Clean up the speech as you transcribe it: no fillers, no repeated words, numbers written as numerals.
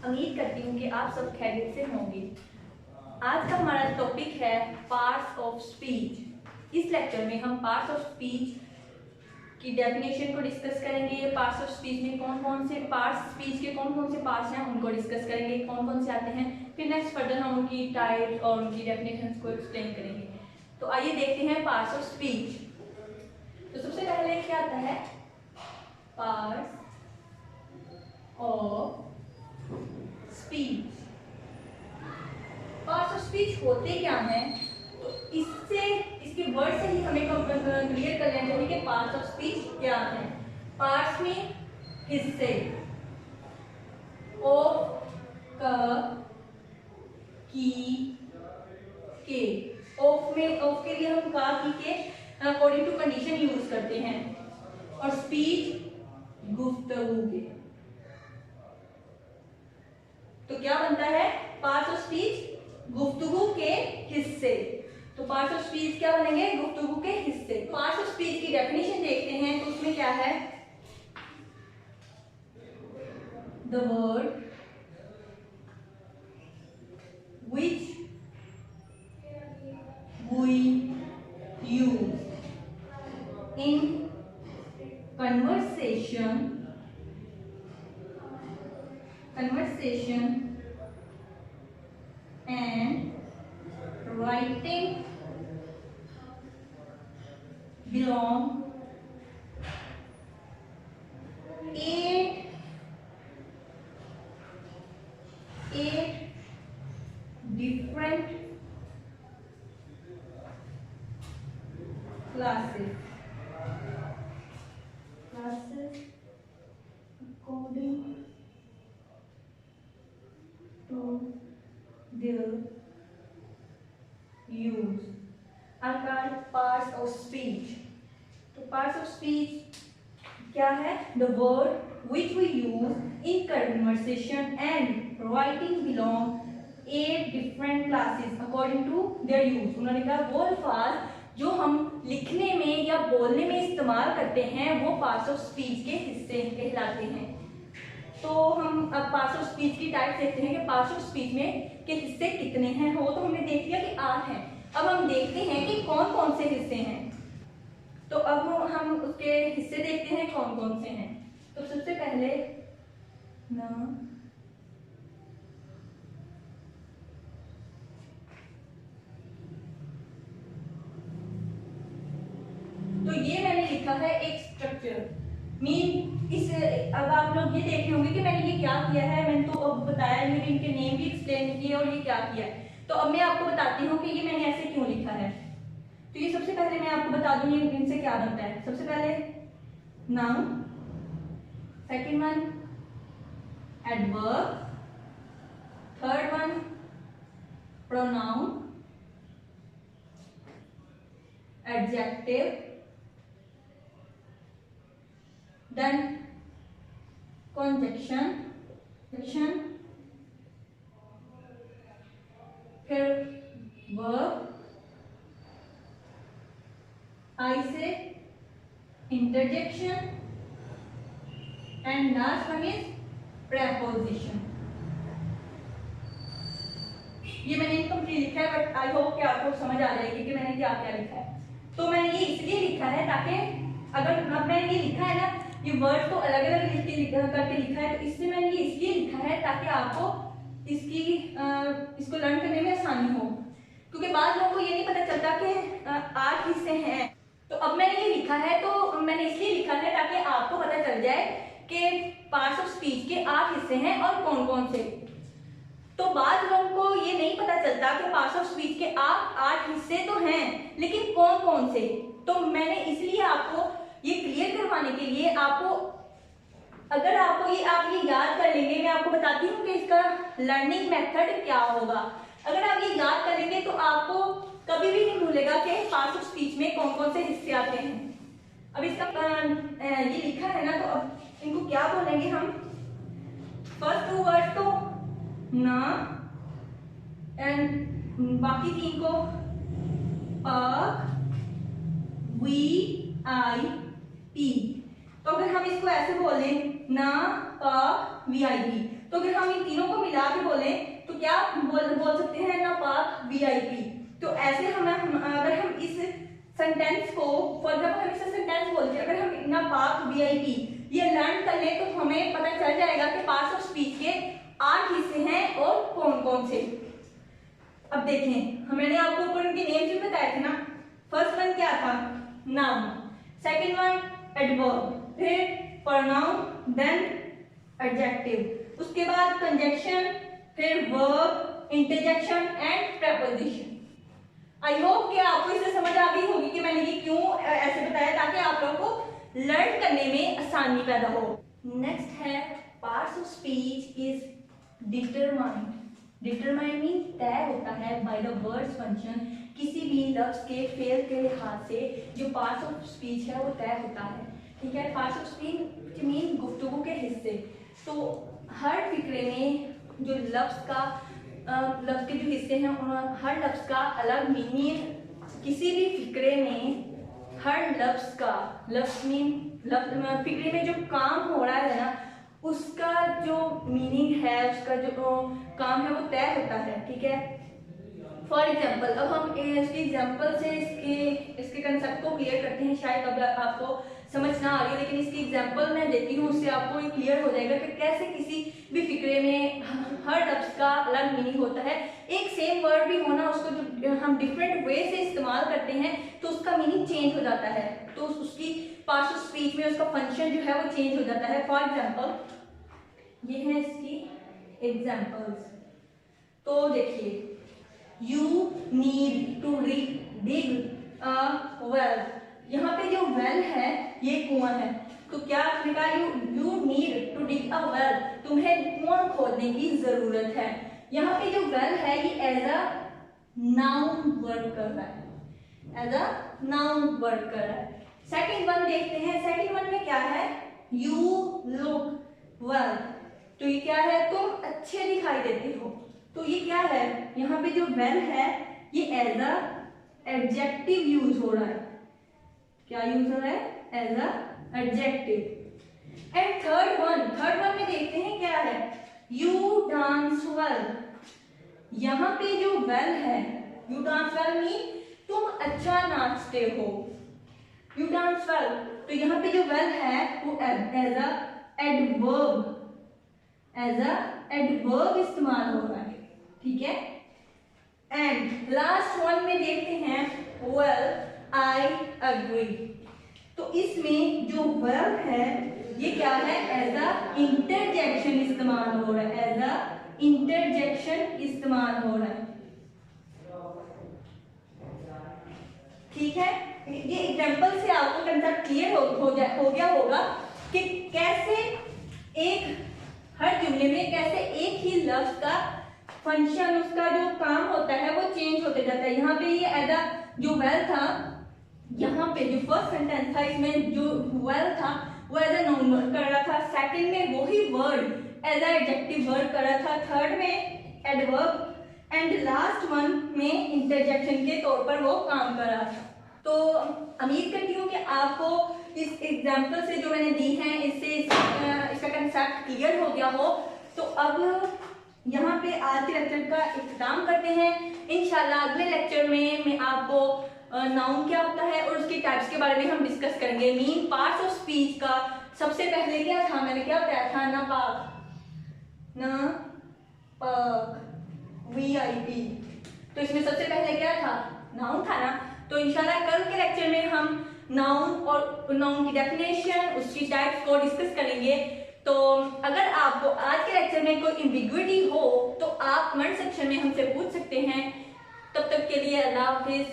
उम्मीद करती हूँ कि आप सब खैरियत से होंगे। आज का हमारा टॉपिक है पार्ट्स ऑफ स्पीच। इस लेक्चर में हम पार्ट्स ऑफ स्पीच की डेफिनेशन को डिस्कस करेंगे। पार्ट्स ऑफ स्पीच में कौन कौन से पार्ट्स, स्पीच के कौन कौन से पार्ट्स हैं उनको डिस्कस करेंगे, कौन कौन से आते हैं। फिर नेक्स्ट फर्दर हम उनकी टाइप और उनकी डेफिनेशंस को एक्सप्लेन करेंगे। तो आइए देखते हैं पार्ट्स ऑफ स्पीच। तो सबसे पहले क्या आता है, parts of speech. Parts of speech होते क्या हैं, तो इसके वर्ड से ही हमें क्लियर कर लेना चाहिए कि पार्ट्स ऑफ स्पीच क्या है। पार्ट्स में हिस्से, ऑफ, क, की, के। ऑफ के लिए हम का, की, के अकॉर्डिंग टू कंडीशन यूज करते हैं। और स्पीच गुफ्तगू के। तो क्या बनता है पार्ट्स ऑफ स्पीच, गुफ्तगू के हिस्से। तो पार्ट्स ऑफ स्पीच क्या बनेंगे, गुफ्तगू के हिस्से। पार्ट्स ऑफ स्पीच की डेफिनेशन देखते हैं तो उसमें क्या है, the word which we use in conversation and writing belong eight different classes according to their use are called parts of speech। तो parts of speech क्या है, the word which we use in conversation and writing belong 8 different classes according to their use। उन्होंने कहा वो अल्फाज जो हम लिखने में या बोलने में इस्तेमाल करते हैं वो पार्ट्स ऑफ स्पीच के हिस्से कहलाते हैं। तो हम अब पार्ट्स ऑफ स्पीच की टाइप देखते हैं कि पार्ट्स ऑफ स्पीच में के हिस्से कितने हैं। वो तो हमने देख लिया कि 8 हैं। अब हम देखते हैं कि कौन कौन से हिस्से हैं। तो अब हम उसके हिस्से देखते हैं कौन कौन से हैं। तो सबसे पहले ना, तो ये मैंने लिखा है एक स्ट्रक्चर मीन इस। अब आप लोग ये देख रहे होंगे कि मैंने ये क्या किया है। मैंने तो अब बताया, मैंने इनके नेम भी एक्सप्लेन किए और ये क्या किया है। तो अब मैं आपको बताती हूँ कि ये मैंने ऐसे क्यों लिखा है। तो ये सबसे पहले मैं आपको बता दूं ये इनसे क्या बनता है। सबसे पहले noun, second one adverb, third one pronoun, adjective, then conjunction, फिर verb, I say interjection and last one is preposition. ये मैंने इनकम्प्लीट लिखा है बट आई होप कि आपको समझ आ जाएगी कि मैंने क्या क्या लिखा है। तो मैंने ये इसलिए लिखा है ताकि अगर अब मैंने ये लिखा है ना, ये वर्ड तो अलग अलग करके लिखा है, तो इसलिए मैंने ये इसलिए लिखा है ताकि आपको इसको लर्न करने में आसानी हो। क्योंकि बाद लोगों को ये नहीं पता चलता कि 8 हिस्से हैं। तो अब मैंने ये लिखा है, तो मैंने इसलिए लिखा है ताकि आपको पता चल जाए कि पार्ट्स ऑफ स्पीच के 8 हिस्से हैं और कौन कौन से। तो बाद लोगों को ये नहीं पता चलता कि पार्ट्स ऑफ स्पीच के 8 हिस्से तो हैं, लेकिन कौन कौन से। तो मैंने इसलिए आपको ये क्लियर करवाने के लिए आपको, अगर आपको आप ये याद कर लेंगे, मैं आपको बताती हूँ कि इसका लर्निंग मेथड क्या होगा। अगर आप ये याद करेंगे तो आपको कभी भी नहीं भूलेगा कि पार्ट्स ऑफ स्पीच में कौन कौन से हिस्से आते हैं। अब इसका ये लिखा है ना, तो अब इनको क्या बोलेंगे हम। फर्स्ट 2 वर्ड तो ना एंड बाकी 3 को पक, वी, आई, पी। तो अगर हम इसको ऐसे बोलें ना, पक, वी, आई, पी, तो अगर हम इन तीनों को मिला के बोलें तो क्या बोल सकते हैं, नापाक वीआईपी। तो ऐसे अगर हम इस सेंटेंस को, फॉर एग्जाम्पल हम इसे सेंटेंस बोलते हैं, अगर हम नापाक वीआईपी ये लर्न कर लें तो हमें पता चल जाएगा कि पार्ट्स ऑफ स्पीच के 8 हिस्से हैं और कौन कौन से। अब देखें, मैंने आपको ऊपर उनके नेम्स भी बताए थे ना। फर्स्ट वन क्या था, नाउन, सेकंड वन एडवर्ब, फिर प्रोनाउन, देन एडजेक्टिव, उसके बाद कंजक्शन, फिर verb, interjection and preposition. I hope कि आपको इससे समझ आ गई होगी कि मैंने ये क्यों ऐसे बताया, ताकि आप लोगों को लर्न करने में आसानी पैदा हो। नेक्स्ट है parts of speech is determined. Determined mean तय होता है बाय द वर्ड्स फंक्शन, किसी भी लफ्ज के फेल के लिहाज से जो पार्ट्स ऑफ स्पीच है वो तय होता है। ठीक है, पार्ट्स ऑफ स्पीच मीन गुफ्तगू के हिस्से। तो हर फिक्रे में जो लफ्ज के जो हिस्से हैं हर लफ्ज का अलग मीनिंग। किसी भी फिक्रे में हर लफ्ज का फिक्रे में जो काम हो रहा है ना, उसका जो मीनिंग है, उसका जो काम है वो तय होता है। ठीक है, फॉर एग्जाम्पल अब हम इसके एग्जाम्पल से इसके कंसेप्ट को क्लियर करते हैं। शायद अब आपको समझ ना आ रही है, लेकिन इसकी एग्जाम्पल मैं देती हूँ, उससे आपको ये क्लियर हो जाएगा कि कैसे किसी भी फिक्रे में हर लफ्ज का अलग मीनिंग होता है। एक सेम वर्ड भी होना, उसको जो हम डिफरेंट वे से इस्तेमाल करते हैं तो उसका मीनिंग चेंज हो जाता है। तो उसकी पार्ट्स ऑफ स्पीच में उसका फंक्शन जो है वो चेंज हो जाता है। फॉर एग्जाम्पल ये है इसकी एग्जाम्पल्स। तो देखिए, you need to dig a well, यहाँ पे जो वेल है ये कुआं है। तो क्या आपने कहा, you need to dig a well, तुम्हें कुआं खोदने की जरूरत है। यहाँ पे जो वेल है ये एज अ नाउन वर्क कर रहा है, एज अ नाउन वर्क कर रहा है। सेकंड वन देखते हैं, सेकंड वन में क्या है, यू लुक वेल, तो ये क्या है, तुम अच्छे दिखाई देते हो। तो ये क्या है, यहाँ पे जो वेल है ये एज अ एडजेक्टिव यूज हो रहा है। क्या यूज हो रहा है, as a adjective. And third one में देखते हैं क्या है, यू डांस वेल। यहाँ पे जो वेल है, यू डांस वेल मीन तुम अच्छा नाचते हो, यू डांस वेल। तो यहाँ पे जो वेल है वो एज अ एडवर्ब इस्तेमाल हो रहा है। ठीक है, एंड लास्ट वन में देखते हैं वेल आई अग्री। तो इसमें जो वेल है ये क्या है, एज अ इंटरजेक्शन इस्तेमाल हो रहा है, एज अ इंटरजेक्शन इस्तेमाल हो रहा है। ठीक है, ये एग्जांपल से आपको कंसेप्ट क्लियर हो गया होगा कि कैसे हर जुमले में कैसे एक ही लफ्ज का फंक्शन, उसका जो काम होता है वो चेंज होते जाता है। यहाँ पे ये एज अ जो वेल था, यहाँ पे जो फर्स्ट सेंटेंस था इसमें जो वेल था वो एज अ नाउन वर्ड कर रहा था, सेकंड में वही word as a adjective word कर रहा था, थर्ड में एडवर्ब, एंड लास्ट वन में इंटरजेक्शन के तौर पर वो काम कर रहा था। तो उम्मीद करती हूँ कि आपको इस एग्जाम्पल से जो मैंने दी है इससे इसका कंसेप्ट क्लियर हो गया हो। तो अब यहाँ पे आज के लेक्चर का इख्तिताम करते हैं। इंशाल्लाह अगले लेक्चर में मैं आपको नाउन क्या होता है और उसके टाइप्स के बारे में हम डिस्कस करेंगे। मीन पार्ट्स ऑफ स्पीच का सबसे पहले क्या था, मैंने क्या बताया था, नापाक वीआईपी। तो इसमें सबसे पहले क्या था, नाउन था ना। तो इंशाल्लाह कल के लेक्चर में हम नाउन और नाउन की डेफिनेशन, उसकी टाइप्स को डिस्कस करेंगे। तो अगर आपको आज के लेक्चर में कोई एम्बिग्युइटी हो तो आप कमेंट सेक्शन में हमसे पूछ सकते हैं। तब तक के लिए अल्लाह हाफिज।